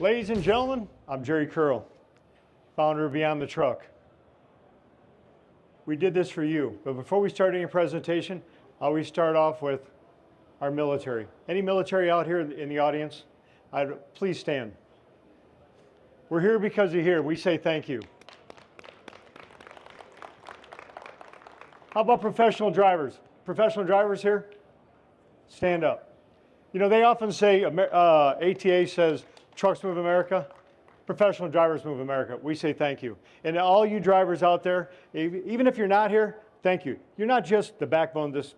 Ladies and gentlemen, I'm Jerry Curl, founder of Beyond the Truck. We did this for you, but before we start any presentation, I always start off with our military. Any military out here in the audience? Please stand. We're here because you're here. We say thank you. How about professional drivers? Professional drivers here? Stand up. You know, they often say, ATA says, trucks move America. Professional drivers move America. We say thank you. And all you drivers out there, even if you're not here, thank you. You're not just the backbone of this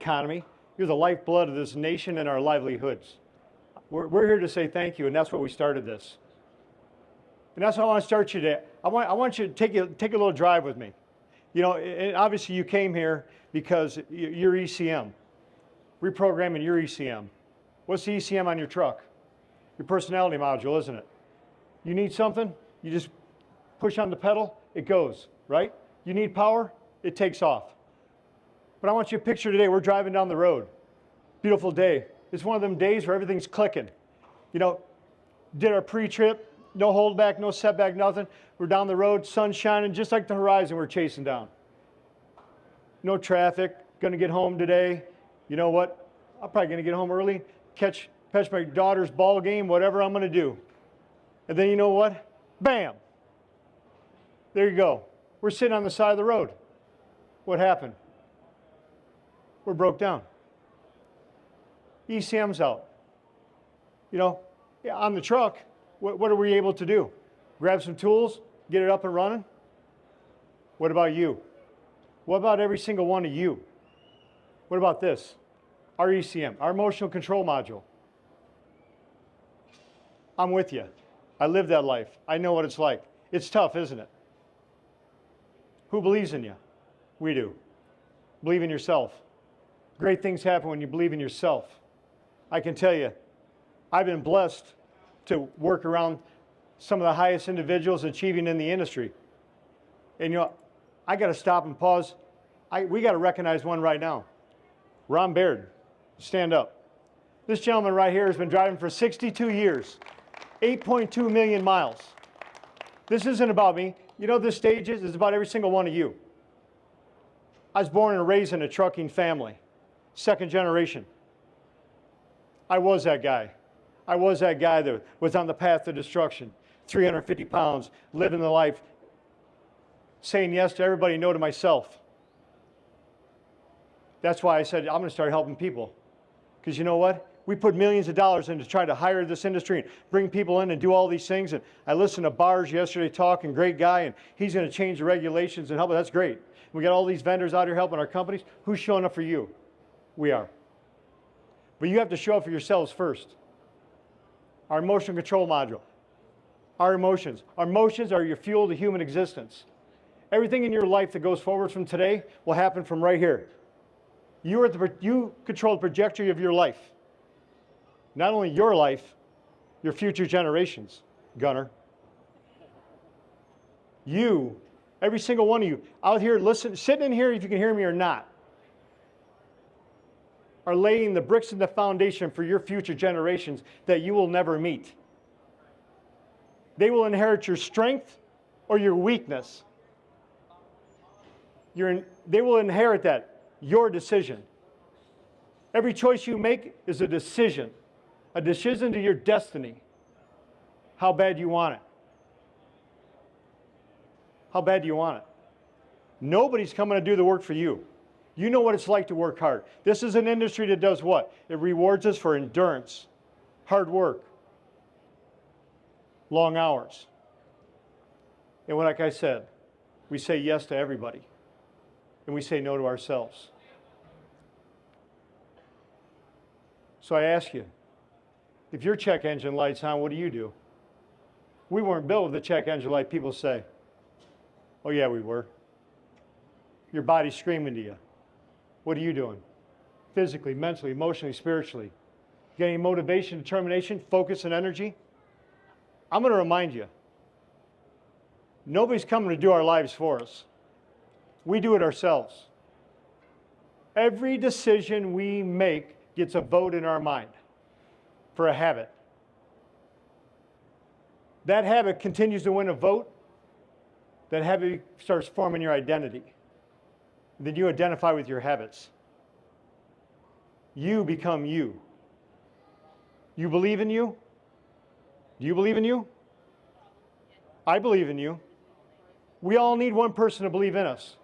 economy. You're the lifeblood of this nation and our livelihoods. We're here to say thank you, and that's what we started this. And that's how I want to start you today. I want you to take a little drive with me. You know, and obviously you came here because you're ECM. Reprogramming your ECM. What's the ECM on your truck? Your personality module, isn't it? You need something, you just push on the pedal, it goes, right? You need power, it takes off. But I want you to picture today, we're driving down the road. Beautiful day. It's one of them days where everything's clicking. You know, did our pre-trip, no holdback, no setback, nothing. We're down the road, sun shining, just like the horizon we're chasing down. No traffic, gonna get home today. You know what? I'm probably gonna get home early, catch my daughter's ball game, whatever I'm gonna do. And then you know what? Bam! There you go. We're sitting on the side of the road. What happened? We're broke down. ECM's out. You know, on the truck, what are we able to do? Grab some tools, get it up and running? What about you? What about every single one of you? What about this? Our ECM, our emotional control module. I'm with you. I live that life. I know what it's like. It's tough, isn't it? Who believes in you? We do. Believe in yourself. Great things happen when you believe in yourself. I can tell you, I've been blessed to work around some of the highest individuals achieving in the industry. And you know, I got to stop and pause. We got to recognize one right now. Ron Baird, stand up. This gentleman right here has been driving for 62 years. 8.2 million miles. This isn't about me. You know this stage is about every single one of you. I was born and raised in a trucking family, second generation. I was that guy. I was that guy that was on the path to destruction, 350 pounds, living the life, saying yes to everybody, no to myself. That's why I said I'm going to start helping people. Because you know what? We put millions of dollars in to try to hire this industry and bring people in and do all these things. And I listened to Bars yesterday talking, great guy, and he's going to change the regulations and help. That's great. We got all these vendors out here helping our companies. Who's showing up for you? We are. But you have to show up for yourselves first. Our emotional control module. Our emotions. Our emotions are your fuel to human existence. Everything in your life that goes forward from today will happen from right here. You control the trajectory of your life. Not only your life, your future generations, Gunner. You, every single one of you, out here, listen, sitting in here, if you can hear me or not, are laying the bricks in the foundation for your future generations that you will never meet. They will inherit your strength or your weakness. They will inherit that, your decision. Every choice you make is a decision to your destiny. How bad do you want it? How bad do you want it? Nobody's coming to do the work for you. You know what it's like to work hard. This is an industry that does what? It rewards us for endurance, hard work, long hours. And like I said, we say yes to everybody, and we say no to ourselves. So I ask you, if your check engine light's on, what do? We weren't built with the check engine light, people say. Oh yeah, we were. Your body's screaming to you. What are you doing? Physically, mentally, emotionally, spiritually. Getting motivation, determination, focus, and energy? I'm going to remind you, nobody's coming to do our lives for us. We do it ourselves. Every decision we make gets a vote in our mind for a habit. That habit continues to win a vote. That habit starts forming your identity. Then you identify with your habits. You become you. You believe in you? Do you believe in you? I believe in you. We all need one person to believe in us.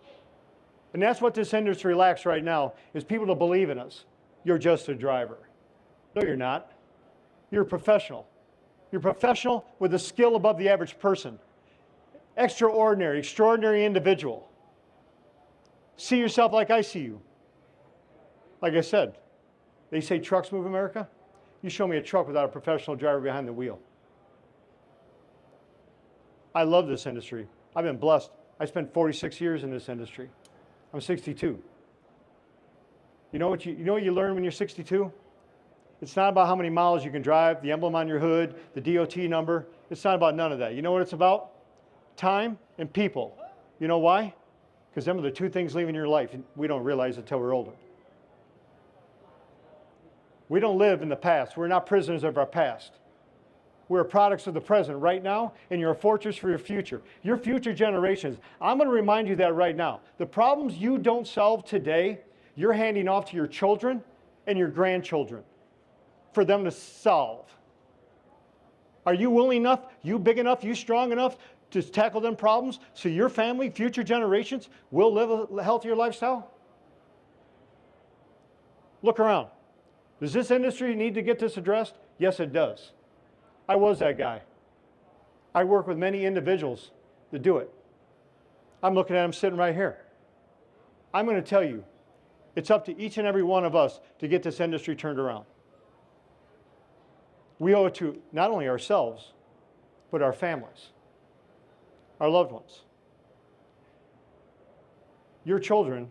And that's what this industry lacks right now, is people to believe in us. You're just a driver. No, you're not. You're a professional. You're a professional with a skill above the average person. Extraordinary, extraordinary individual. See yourself like I see you. Like I said, they say trucks move America. You show me a truck without a professional driver behind the wheel. I love this industry. I've been blessed. I spent 46 years in this industry. I'm 62. You know what you learn when you're 62? It's not about how many miles you can drive, the emblem on your hood, the DOT number. It's not about none of that. You know what it's about? Time and people. You know why? Because them are the two things leaving your life. And we don't realize it until we're older. We don't live in the past. We're not prisoners of our past. We're products of the present right now, and you're a fortress for your future. Your future generations. I'm going to remind you that right now. The problems you don't solve today, you're handing off to your children and your grandchildren for them to solve. Are you willing enough, you big enough, you strong enough to tackle them problems so your family, future generations will live a healthier lifestyle? Look around. Does this industry need to get this addressed? Yes, it does. I was that guy. I work with many individuals that do it. I'm looking at them sitting right here. I'm going to tell you, it's up to each and every one of us to get this industry turned around. We owe it to not only ourselves, but our families, our loved ones. Your children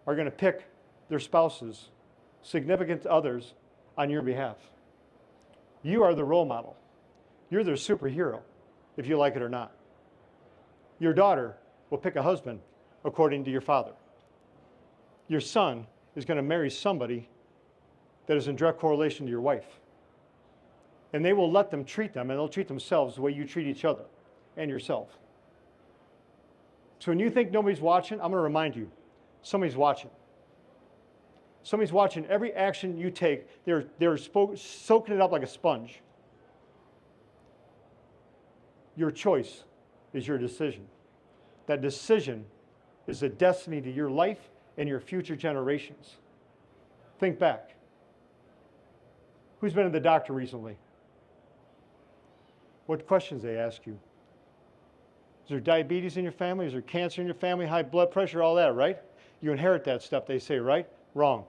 are going to pick their spouses, significant others, on your behalf. You are the role model. You're their superhero, if you like it or not. Your daughter will pick a husband according to your father. Your son is going to marry somebody that is in direct correlation to your wife. And they will let them treat them, and they'll treat themselves the way you treat each other and yourself. So when you think nobody's watching, I'm going to remind you, somebody's watching. Somebody's watching every action you take. They're soaking it up like a sponge. Your choice is your decision. That decision is the destiny to your life and your future generations. Think back. Who's been to the doctor recently? What questions they ask you? Is there diabetes in your family? Is there cancer in your family? High blood pressure, all that, right? You inherit that stuff, they say, right? Wrong.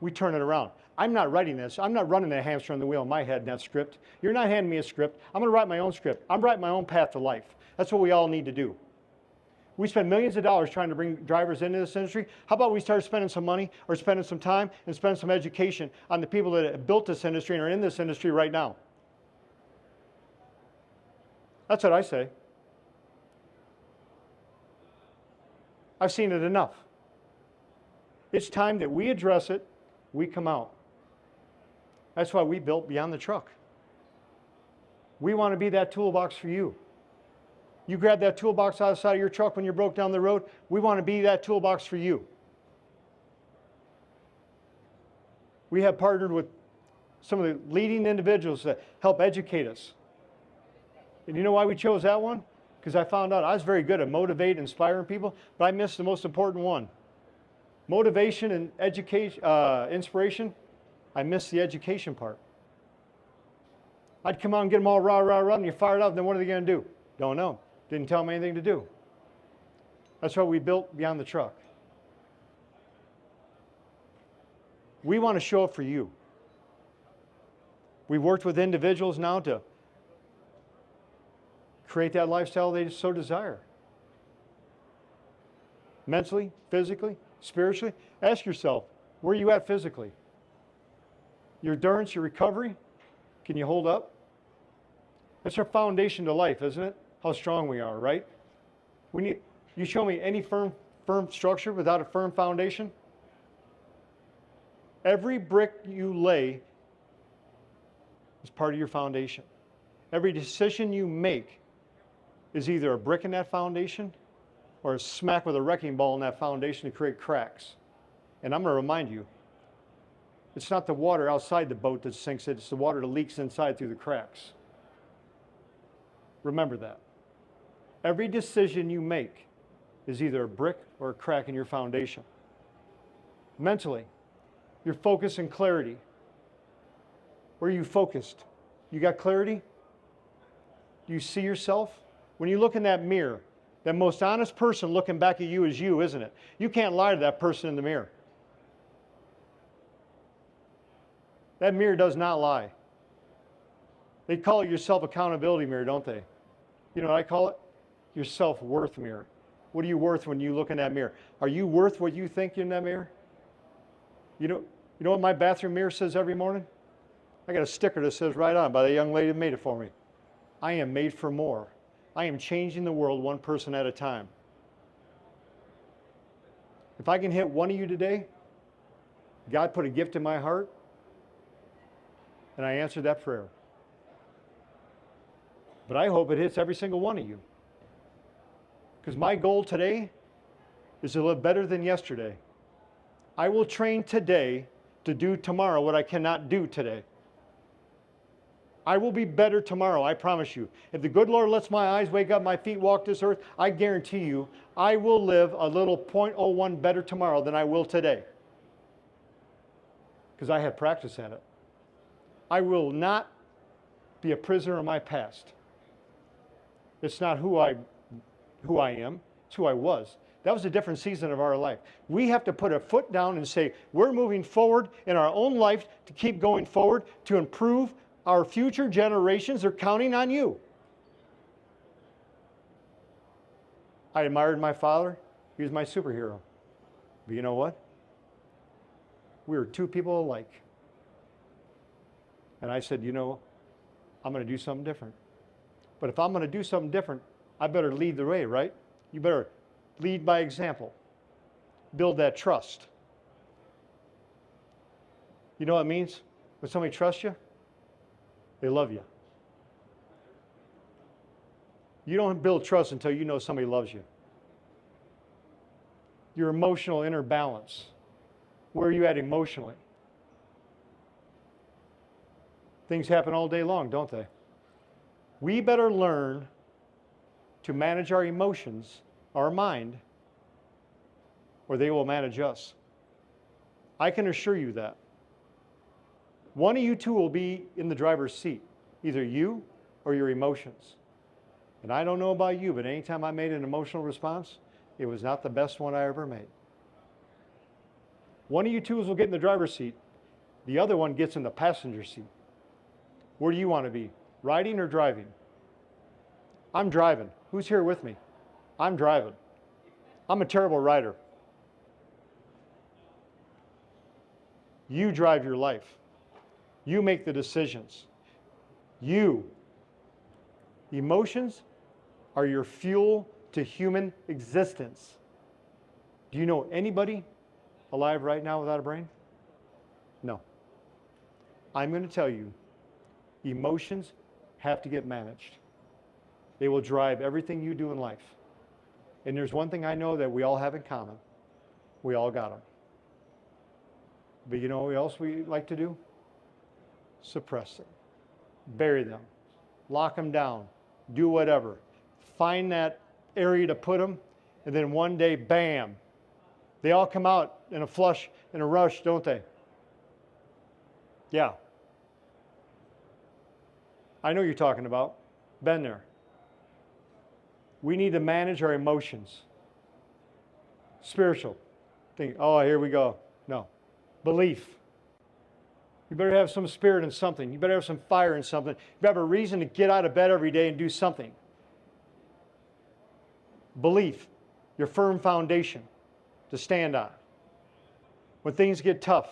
We turn it around. I'm not writing this. I'm not running that hamster on the wheel in my head in that script. You're not handing me a script. I'm going to write my own script. I'm writing my own path to life. That's what we all need to do. We spend millions of dollars trying to bring drivers into this industry. How about we start spending some money or spending some time and spend some education on the people that have built this industry and are in this industry right now? That's what I say. I've seen it enough. It's time that we address it, we come out. That's why we built Beyond the Truck. We want to be that toolbox for you. You grab that toolbox out of the side of your truck when you broke down the road. We want to be that toolbox for you. We have partnered with some of the leading individuals that help educate us. And you know why we chose that one? Because I found out I was very good at motivating, inspiring people, but I missed the most important one. Motivation and education, inspiration, I missed the education part. I'd come out and get them all rah, and you fired up, then what are they going to do? Don't know. Didn't tell them anything to do. That's why we built Beyond the Truck. We want to show up for you. We've worked with individuals now to create that lifestyle they so desire. Mentally, physically, spiritually. Ask yourself, where are you at physically? Your endurance, your recovery, can you hold up? That's our foundation to life, isn't it? How strong we are, right? You show me any firm structure without a firm foundation. Every brick you lay is part of your foundation. Every decision you make is either a brick in that foundation or a smack with a wrecking ball in that foundation to create cracks. And I'm going to remind you, it's not the water outside the boat that sinks it, it's the water that leaks inside through the cracks. Remember that. Every decision you make is either a brick or a crack in your foundation. Mentally, your focus and clarity. Where are you focused? You got clarity? Do you see yourself? When you look in that mirror, that most honest person looking back at you is you, isn't it? You can't lie to that person in the mirror. That mirror does not lie. They call it your self-accountability mirror, don't they? You know what I call it? Your self-worth mirror. What are you worth when you look in that mirror? Are you worth what you think in that mirror? You know what my bathroom mirror says every morning? I got a sticker that says right on by the young lady that made it for me. I am made for more. I am changing the world one person at a time. If I can hit one of you today, God put a gift in my heart, and I answered that prayer. But I hope it hits every single one of you. Because my goal today is to live better than yesterday. I will train today to do tomorrow what I cannot do today. I will be better tomorrow, I promise you. If the good Lord lets my eyes wake up, my feet walk this earth, I guarantee you, I will live a little 0.01 better tomorrow than I will today. Because I have practice at it. I will not be a prisoner of my past. It's not who I am, it's who I was. That was a different season of our life. We have to put a foot down and say, we're moving forward in our own life to keep going forward, to improve our future generations. Are counting on you. I admired my father. He was my superhero. But you know what? We were two people alike. And I said, I'm going to do something different. But if I'm going to do something different, I better lead the way, right? You better lead by example. Build that trust. You know what it means when somebody trusts you? They love you. You don't build trust until you know somebody loves you. Your emotional inner balance. Where are you at emotionally? Things happen all day long, don't they? We better learn to manage our emotions, our mind, or they will manage us. I can assure you that. One of you two will be in the driver's seat, either you or your emotions. And I don't know about you, but anytime I made an emotional response, it was not the best one I ever made. One of you two will get in the driver's seat. The other one gets in the passenger seat. Where do you want to be? Riding or driving? I'm driving. Who's here with me? I'm driving. I'm a terrible rider. You drive your life. You make the decisions. Emotions are your fuel to human existence. Do you know anybody alive right now without a brain? No. I'm going to tell you, emotions have to get managed. They will drive everything you do in life. And there's one thing I know that we all have in common. We all got them. But you know what else we like to do? Suppress them. Bury them. Lock them down. Do whatever. Find that area to put them, and then one day, bam, they all come out in a flush, in a rush, don't they? Yeah. I know what you're talking about. Been there. We need to manage our emotions. Spiritual. Think, oh, here we go. No. Belief. You better have some spirit in something. You better have some fire in something. You better have a reason to get out of bed every day and do something. Belief. Your firm foundation to stand on. When things get tough.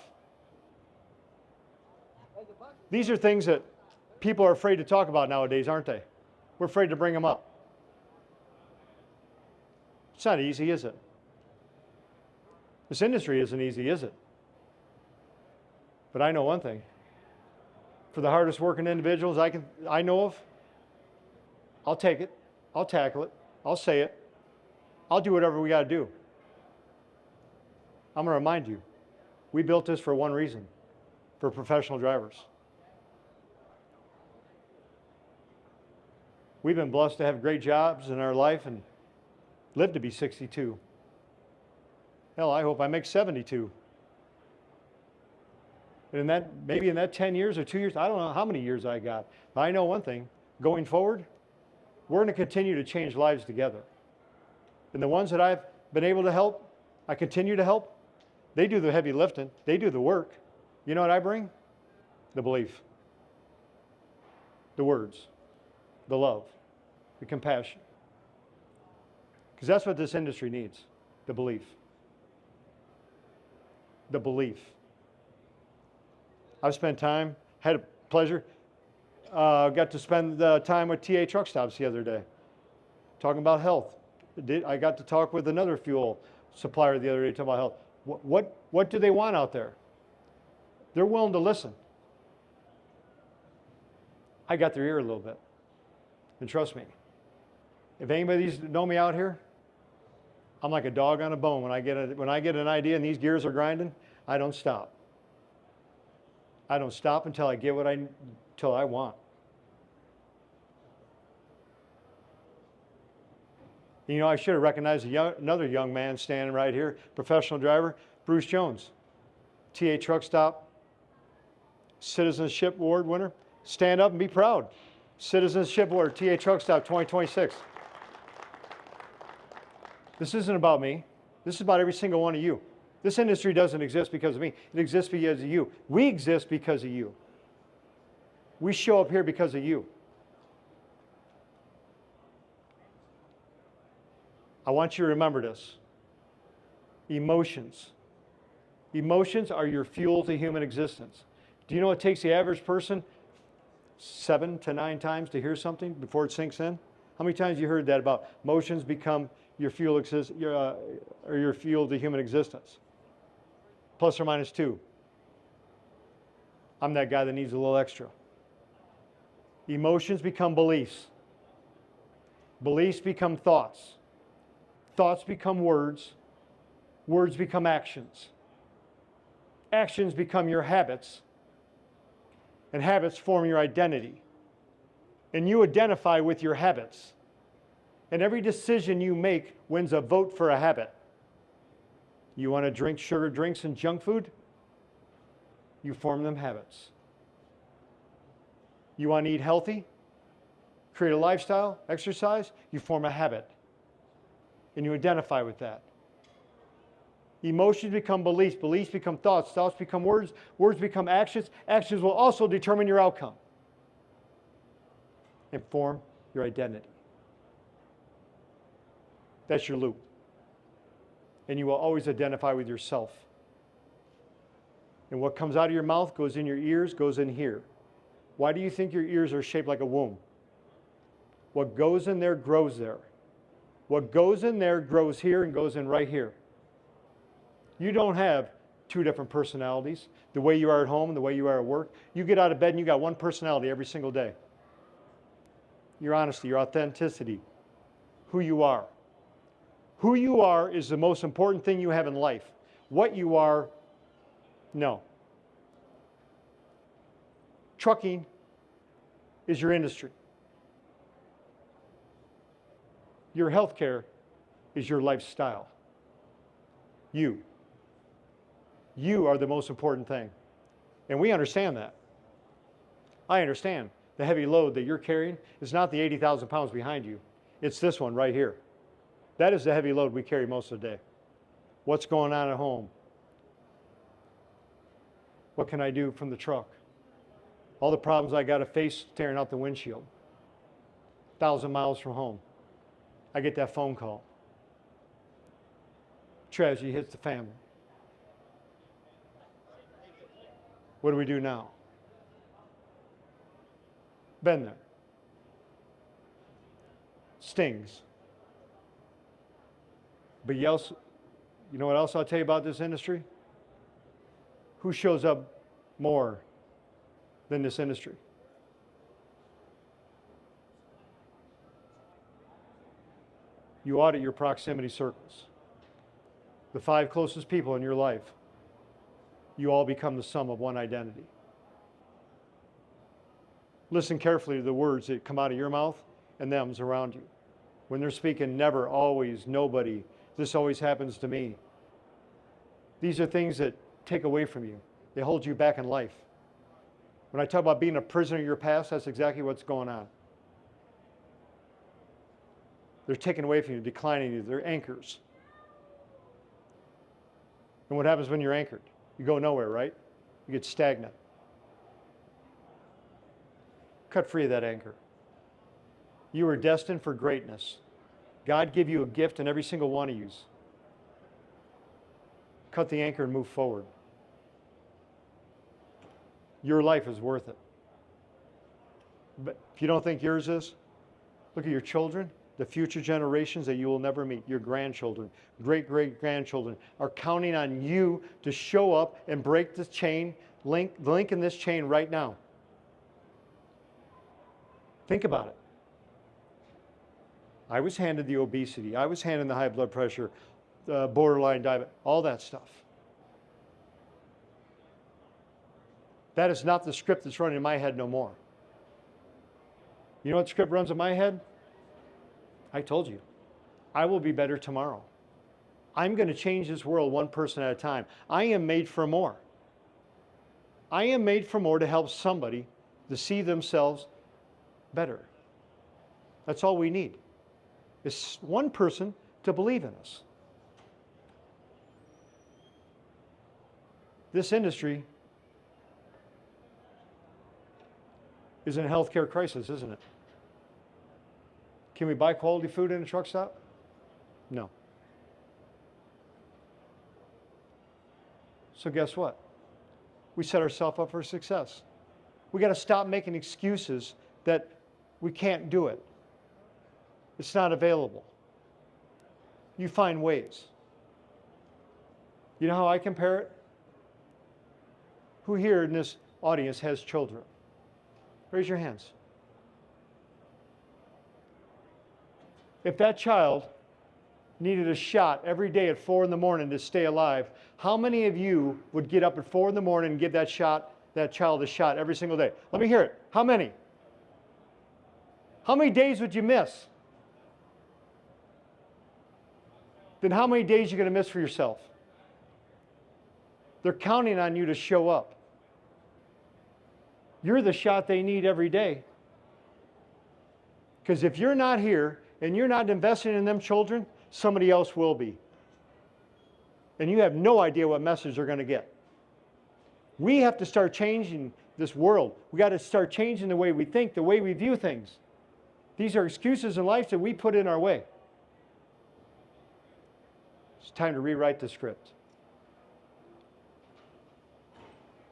These are things that people are afraid to talk about nowadays, aren't they? We're afraid to bring them up. It's not easy, is it? This industry isn't easy, is it? But I know one thing. For the hardest working individuals I know of, I'll take it. I'll tackle it. I'll say it. I'll do whatever we got to do. I'm going to remind you, we built this for one reason, for professional drivers. We've been blessed to have great jobs in our life and live to be 62. Hell, I hope I make 72. And maybe in that 10 years or 2 years, I don't know how many years I got. But I know one thing, going forward, we're going to continue to change lives together. And the ones that I've been able to help, I continue to help, they do the heavy lifting, they do the work. You know what I bring? The belief, the words, the love, the compassion. Because that's what this industry needs, the belief. The belief. I've spent time, had a pleasure, got to spend time with TA Truck Stops the other day, talking about health. I got to talk with another fuel supplier the other day talking about health. What do they want out there? They're willing to listen. I got their ear a little bit. And trust me, if anybody's know me out here, I'm like a dog on a bone. When I get an idea and these gears are grinding, I don't stop. I don't stop until I get until I want. You know, I should have recognized another young man standing right here, professional driver, Bruce Jones, TA Truck Stop, Citizenship Award winner. Stand up and be proud. Citizenship Award, TA Truck Stop 2026. This isn't about me. This is about every single one of you. This industry doesn't exist because of me. It exists because of you. We exist because of you. We show up here because of you. I want you to remember this. Emotions. Emotions are your fuel to human existence. Do you know it takes the average person 7 to 9 times to hear something before it sinks in? How many times have you heard that about emotions become your fuel, or your fuel to human existence? Plus or minus 2. I'm that guy that needs a little extra. Emotions become beliefs. Beliefs become thoughts. Thoughts become words. Words become actions. Actions become your habits. And habits form your identity. And you identify with your habits. And every decision you make wins a vote for a habit. You want to drink sugar drinks and junk food? You form them habits. You want to eat healthy? Create a lifestyle, exercise? You form a habit. And you identify with that. Emotions become beliefs. Beliefs become thoughts. Thoughts become words. Words become actions. Actions will also determine your outcome and form your identity. That's your loop. And you will always identify with yourself. And what comes out of your mouth goes in your ears, goes in here. Why do you think your ears are shaped like a womb? What goes in there grows there. What goes in there grows here and goes in right here. You don't have 2 different personalities, the way you are at home and the way you are at work. You get out of bed and you got one personality every single day. Your honesty, your authenticity, who you are. Who you are is the most important thing you have in life. What you are, no. Trucking is your industry. Your healthcare is your lifestyle. You. You are the most important thing. And we understand that. I understand the heavy load that you're carrying is not the 80,000 pounds behind you. It's this one right here. That is the heavy load we carry most of the day. What's going on at home? What can I do from the truck? All the problems I got to face tearing out the windshield. 1,000 miles from home. I get that phone call. Tragedy hits the family. What do we do now? Been there. Stings. But you know what else I'll tell you about this industry? Who shows up more than this industry? you audit your proximity circles. The 5 closest people in your life, you all become the sum of one identity. Listen carefully to the words that come out of your mouth and them's around you. When they're speaking never, always, nobody, this always happens to me. These are things that take away from you. They hold you back in life. When I talk about being a prisoner of your past, that's exactly what's going on. They're taken away from you, declining you. They're anchors. And what happens when you're anchored? You go nowhere, right? You get stagnant. Cut free of that anchor. You are destined for greatness. God gave you a gift in every single one of you. Cut the anchor and move forward. Your life is worth it. But if you don't think yours is, look at your children, the future generations that you will never meet, your grandchildren, great-great-grandchildren are counting on you to show up and break the chain, the link in this chain right now. Think about it. I was handed the obesity. I was handed the high blood pressure, borderline diabetes, all that stuff. That is not the script that's running in my head no more. You know what script runs in my head? I told you. I will be better tomorrow. I'm going to change this world one person at a time. I am made for more. I am made for more to help somebody to see themselves better. That's all we need. Is one person to believe in us. This industry is in a healthcare crisis, isn't it? Can we buy quality food in a truck stop? No. So guess what? We set ourselves up for success. We got to stop making excuses that we can't do it. It's not available. You find ways. You know how I compare it? Who here in this audience has children? Raise your hands. If that child needed a shot every day at 4 in the morning to stay alive, how many of you would get up at 4 in the morning and give that child a shot every single day? Let me hear it. How many? How many days would you miss? Then how many days are you going to miss for yourself? They're counting on you to show up. You're the shot they need every day. Because if you're not here and you're not investing in them children, somebody else will be. And you have no idea what message they're going to get. We have to start changing this world. We got to start changing the way we think, the way we view things. These are excuses in life that we put in our way. It's time to rewrite the script.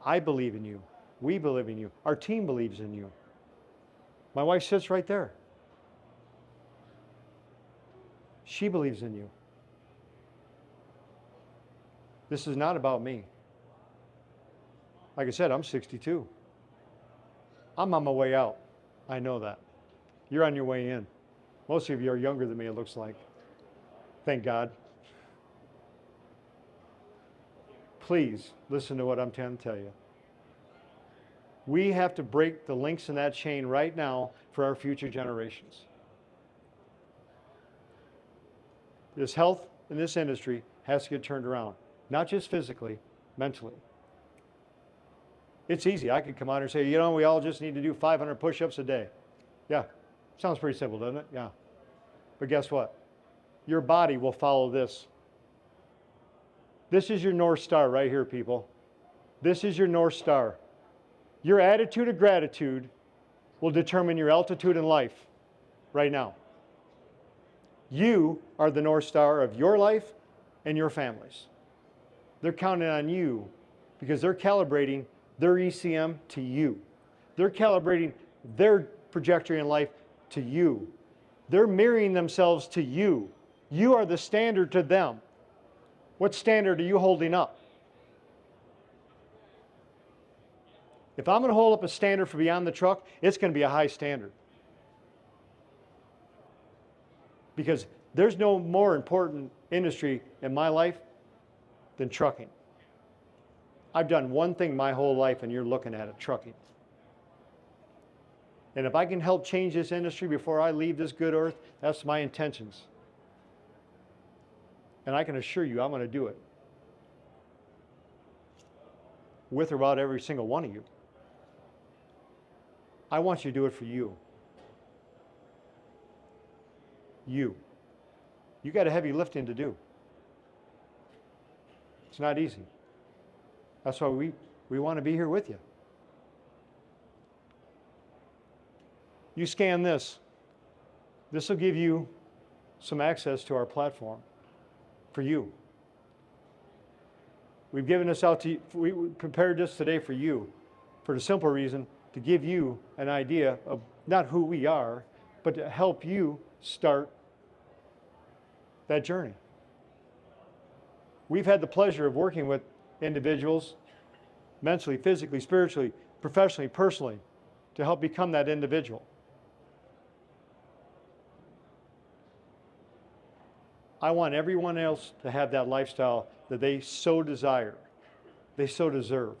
I believe in you. We believe in you. Our team believes in you. My wife sits right there. She believes in you. This is not about me. Like I said, I'm 62. I'm on my way out. I know that. You're on your way in. Most of you are younger than me, it looks like. Thank God. Please listen to what I'm trying to tell you. We have to break the links in that chain right now for our future generations. This health in this industry has to get turned around, not just physically, mentally. It's easy. I could come out and say, you know, we all just need to do 500 push-ups a day. Yeah, sounds pretty simple, doesn't it? Yeah. But guess what? Your body will follow this. This is your North Star right here, people. This is your North Star. Your attitude of gratitude will determine your altitude in life right now. You are the North Star of your life and your families. They're counting on you because they're calibrating their ECM to you. They're calibrating their trajectory in life to you. They're mirroring themselves to you. You are the standard to them. What standard are you holding up? If I'm going to hold up a standard for Beyond the Truck, it's going to be a high standard. Because There's no more important industry in my life than trucking. I've done one thing my whole life, and you're looking at it, trucking. And if I can help change this industry before I leave this good earth, that's my intentions. And I can assure you I'm going to do it. With or without every single one of you. I want you to do it for you. You got a heavy lifting to do. It's not easy. That's why we want to be here with you. You scan this. This will give you some access to our platform for you. We've given this out to you. We prepared this today for you for the simple reason to give you an idea of not who we are, but to help you start that journey. We've had the pleasure of working with individuals mentally, physically, spiritually, professionally, personally, to help become that individual. I want everyone else to have that lifestyle that they so desire, they so deserve.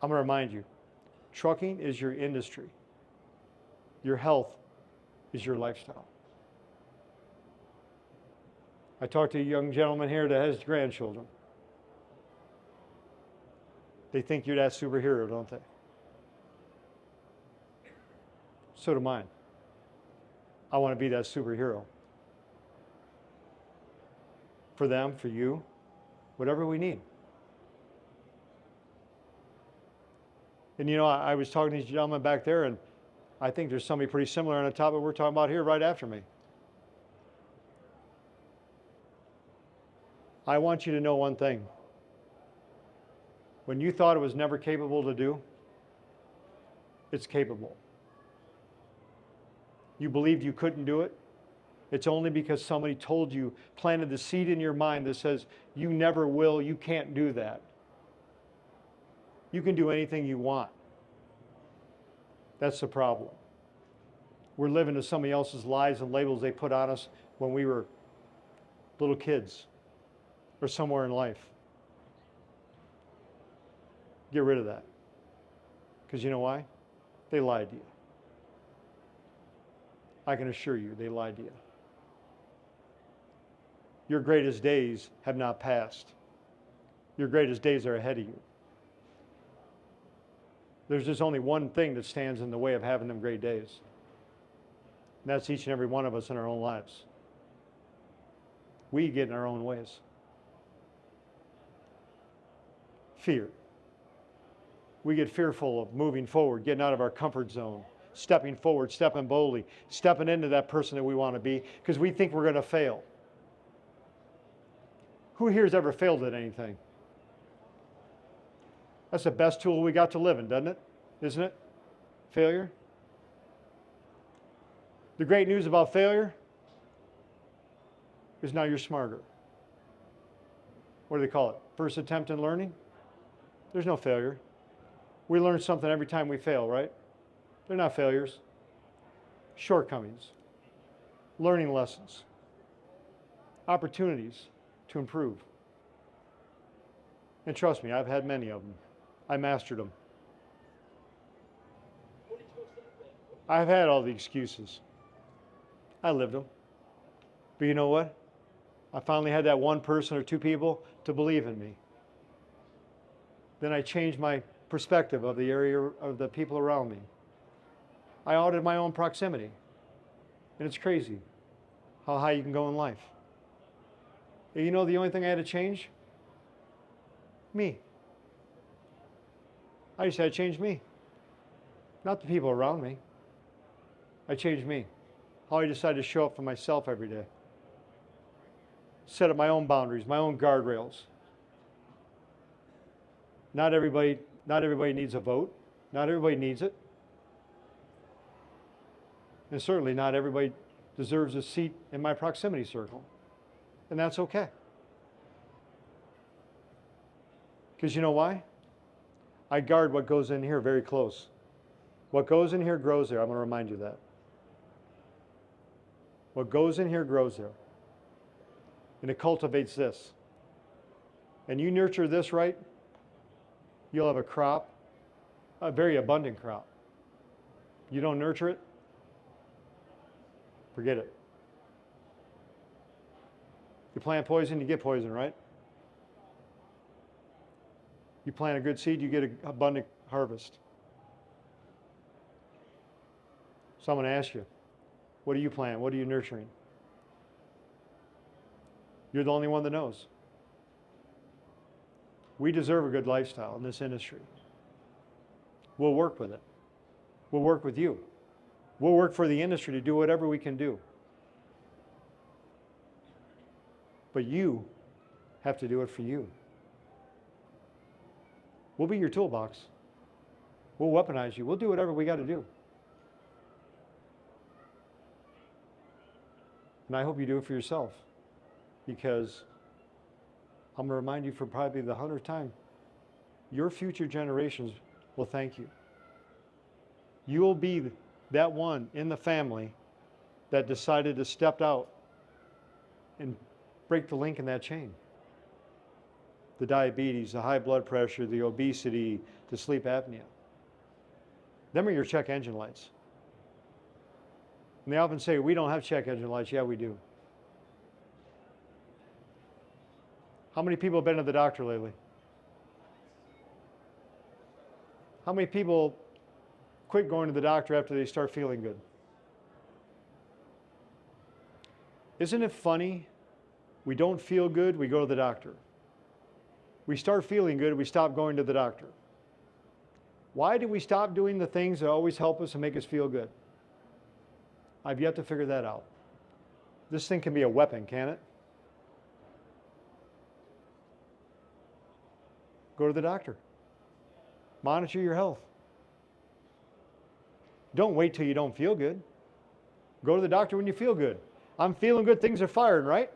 I'm going to remind you, trucking is your industry. Your health is your lifestyle. I talked to a young gentleman here that has grandchildren. They think you're that superhero, don't they? So do mine. I want to be that superhero. For them, for you, whatever we need. And you know, I was talking to these gentlemen back there, and I think there's somebody pretty similar on the topic we're talking about here right after me. I want you to know one thing. When you thought it was never capable to do, it's capable. You believed you couldn't do it, it's only because somebody told you, planted the seed in your mind that says, you never will, you can't do that. You can do anything you want. That's the problem. We're living to somebody else's lies and labels they put on us when we were little kids or somewhere in life. Get rid of that. Because you know why? They lied to you. I can assure you, they lied to you. Your greatest days have not passed. Your greatest days are ahead of you. There's just only one thing that stands in the way of having them great days. And that's each and every one of us in our own lives. We get in our own ways. Fear. We get fearful of moving forward, getting out of our comfort zone, stepping forward, stepping boldly, stepping into that person that we want to be, because we think we're going to fail. Who here has ever failed at anything? That's the best tool we got to live in, doesn't it? Isn't it? Failure. The great news about failure is now you're smarter. What do they call it? First attempt in learning? There's no failure. We learn something every time we fail, right? They're not failures. Shortcomings. Learning lessons. Opportunities to improve. And trust me, I've had many of them. I mastered them. I've had all the excuses. I lived them. But you know what? I finally had that one person or two people to believe in me. Then I changed my perspective of the area of the people around me. I audited my own proximity. And it's crazy how high you can go in life. And you know the only thing I had to change? Me. I just had to change me. Not the people around me. I changed me. How I decided to show up for myself every day. Set up my own boundaries, my own guardrails. Not everybody needs a vote. Not everybody needs it. And certainly not everybody deserves a seat in my proximity circle. And that's okay. Because you know why? I guard what goes in here very close. What goes in here grows there. I'm going to remind you that. What goes in here grows there. And it cultivates this. And you nurture this right, you'll have a crop, a very abundant crop. You don't nurture it, forget it. You plant poison, you get poison, right? You plant a good seed, you get an abundant harvest. So I'm going to ask you, what do you plant? What are you nurturing? You're the only one that knows. We deserve a good lifestyle in this industry. We'll work with it. We'll work with you. We'll work for the industry to do whatever we can do. But you have to do it for you. We'll be your toolbox. We'll weaponize you. We'll do whatever we got to do. And I hope you do it for yourself, because I'm going to remind you for probably the 100th time, your future generations will thank you. You will be that one in the family that decided to step out and break the link in that chain. The diabetes, the high blood pressure, the obesity, the sleep apnea. Them are your check engine lights. And they often say, we don't have check engine lights. Yeah, we do. How many people have been to the doctor lately? How many people quit going to the doctor after they start feeling good? Isn't it funny? We don't feel good, we go to the doctor. We start feeling good, we stop going to the doctor. Why do we stop doing the things that always help us and make us feel good? I've yet to figure that out. This thing can be a weapon, can it? Go to the doctor. Monitor your health. Don't wait till you don't feel good. Go to the doctor when you feel good. I'm feeling good, things are firing, right?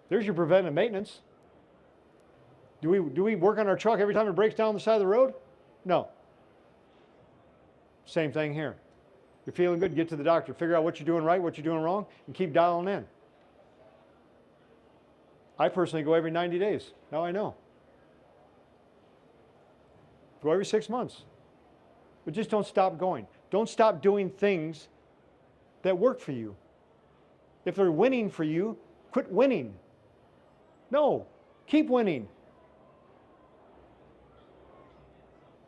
There's your preventive maintenance. Do we work on our truck every time it breaks down on the side of the road? No. Same thing here. You're feeling good, get to the doctor. Figure out what you're doing right, what you're doing wrong, and keep dialing in. I personally go every 90 days. Now I know. Go every 6 months. But just don't stop going. Don't stop doing things that work for you. If they're winning for you, quit winning. No, keep winning.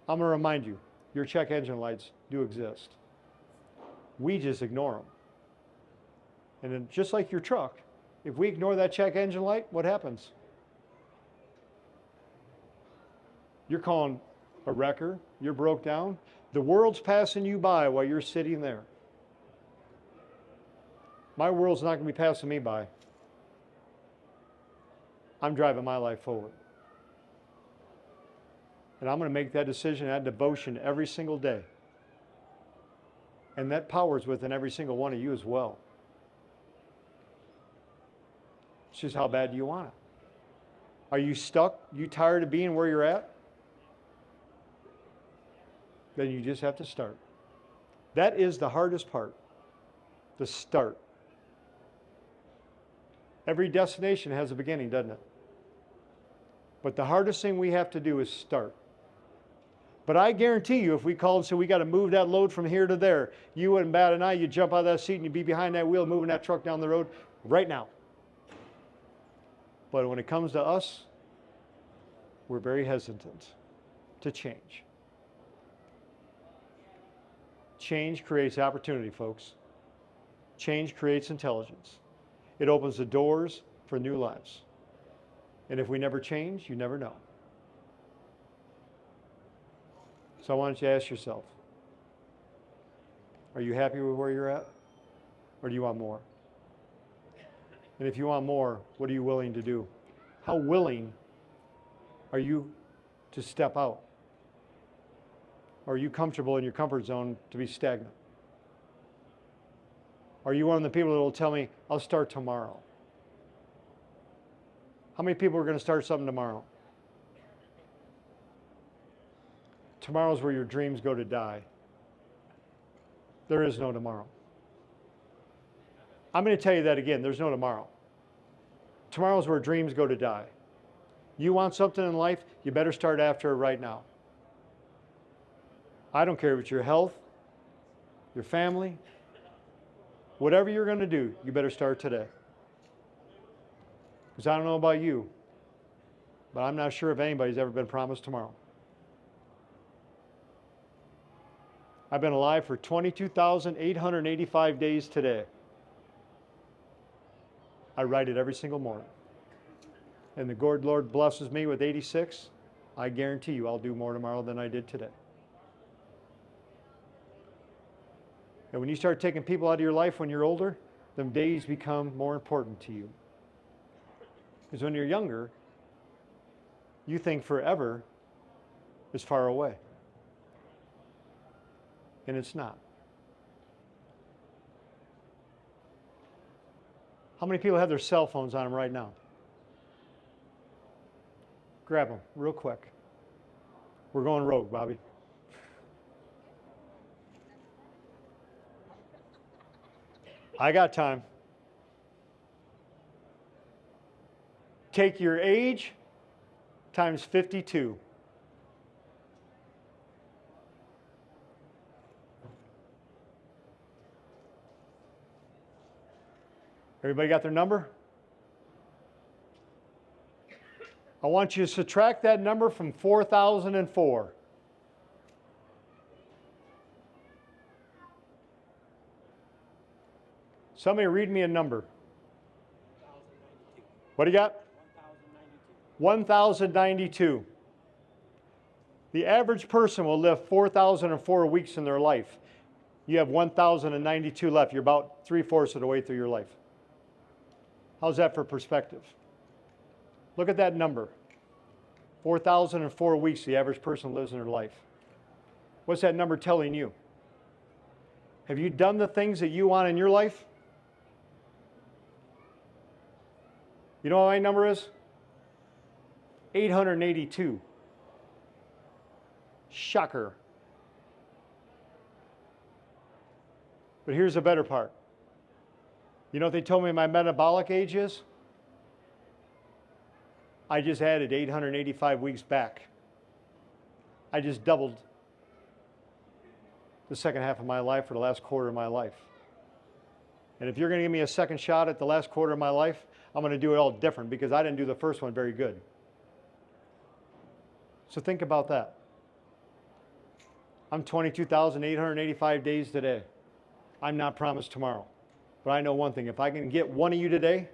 I'm going to remind you, your check engine lights do exist. We just ignore them. And then just like your truck, if we ignore that check engine light, what happens? You're calling a wrecker, you're broke down, the world's passing you by while you're sitting there. My world's not going to be passing me by. I'm driving my life forward. And I'm going to make that decision, that devotion every single day. And that power's within every single one of you as well. It's just how bad do you want it? Are you stuck? You tired of being where you're at? Then you just have to start. That is the hardest part, the start. Every destination has a beginning, doesn't it? But the hardest thing we have to do is start. But I guarantee you, if we called and said we got to move that load from here to there, you wouldn't bat an eye, you'd jump out of that seat and you'd be behind that wheel moving that truck down the road right now. But when it comes to us, we're very hesitant to change. Change creates opportunity, folks. Change creates intelligence. It opens the doors for new lives. And if we never change, you never know. So I wanted you to ask yourself, are you happy with where you're at? Or do you want more? And if you want more, what are you willing to do? How willing are you to step out? Or are you comfortable in your comfort zone to be stagnant? Are you one of the people that will tell me, I'll start tomorrow? How many people are going to start something tomorrow? Tomorrow's where your dreams go to die. There is no tomorrow. I'm going to tell you that again. There's no tomorrow. Tomorrow's where dreams go to die. You want something in life, you better start after it right now. I don't care if it's your health, your family, whatever you're going to do, you better start today. Because I don't know about you, but I'm not sure if anybody's ever been promised tomorrow. I've been alive for 22,885 days today. I write it every single morning. And the good Lord blesses me with 86. I guarantee you I'll do more tomorrow than I did today. And when you start taking people out of your life when you're older, them days become more important to you. Because when you're younger, you think forever is far away. And it's not. How many people have their cell phones on them right now? Grab them real quick. We're going rogue, Bobby. I got time. Take your age times 52. Everybody got their number? I want you to subtract that number from 4,004. Somebody read me a number. 1,092. What do you got? 1,092. The average person will live 4,004 weeks in their life. You have 1,092 left. You're about 3/4 of the way through your life. How's that for perspective? Look at that number. 4,004 weeks the average person lives in their life. What's that number telling you? Have you done the things that you want in your life? You know what my number is? 882. Shocker. But here's the better part. You know what they told me my metabolic age is? I just added 885 weeks back. I just doubled the second half of my life for the last quarter of my life. And if you're going to give me a second shot at the last quarter of my life, I'm going to do it all different because I didn't do the first one very good. So think about that. I'm 22,885 days today. I'm not promised tomorrow. But I know one thing. If I can get one of you today,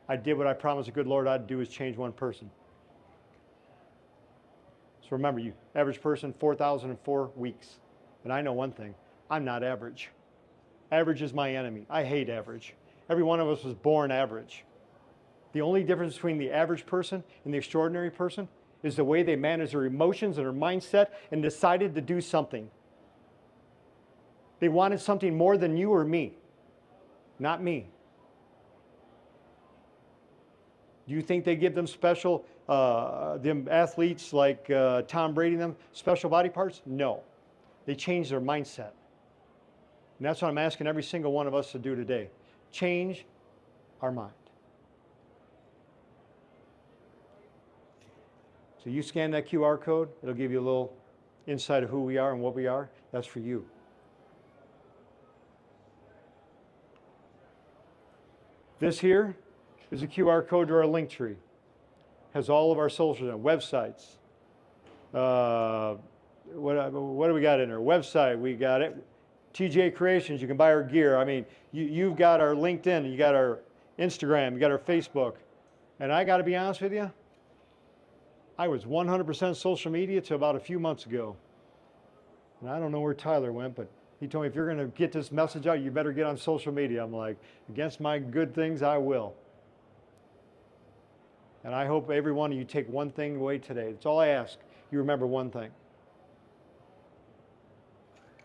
I did what I promised the good Lord I'd do, is change one person. So remember, you average person, 4,004 weeks. And I know one thing. I'm not average. Average is my enemy. I hate average. Every one of us was born average. The only difference between the average person and the extraordinary person is the way they manage their emotions and their mindset and decided to do something. They wanted something more than you or me, not me. Do you think they give them special, them athletes like Tom Brady, them special body parts? No. They change their mindset. And that's what I'm asking every single one of us to do today. Change our mind. So you scan that QR code, it'll give you a little insight of who we are and what we are. That's for you. This here is a QR code to our link tree. Has all of our social websites. What do we got in there? Website, we got it. TJ Creations, you can buy our gear. I mean, you've got our LinkedIn, you got our Instagram, you got our Facebook. And I got to be honest with you, I was 100% social media till about a few months ago. And I don't know where Tyler went, but he told me, if you're going to get this message out, you better get on social media. I'm like, against my good things, I will. And I hope every one of you take one thing away today. That's all I ask. You remember one thing.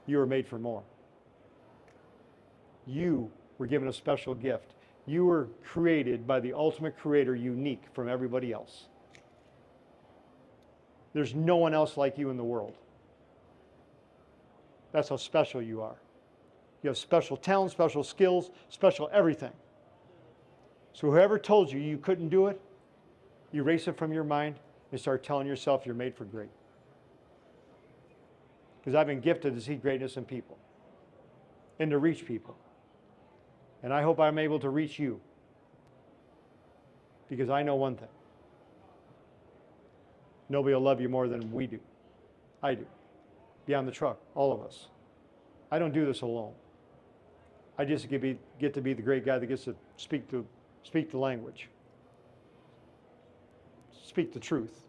You were made for more. You were given a special gift. You were created by the ultimate creator, unique from everybody else. There's no one else like you in the world. That's how special you are. You have special talents, special skills, special everything. So whoever told you you couldn't do it, erase it from your mind and start telling yourself you're made for great. Because I've been gifted to see greatness in people and to reach people. And I hope I'm able to reach you. Because I know one thing. Nobody will love you more than we do. I do. Beyond the truck, all of us. I don't do this alone. I just get to be the great guy that gets to speak the language. Speak the truth.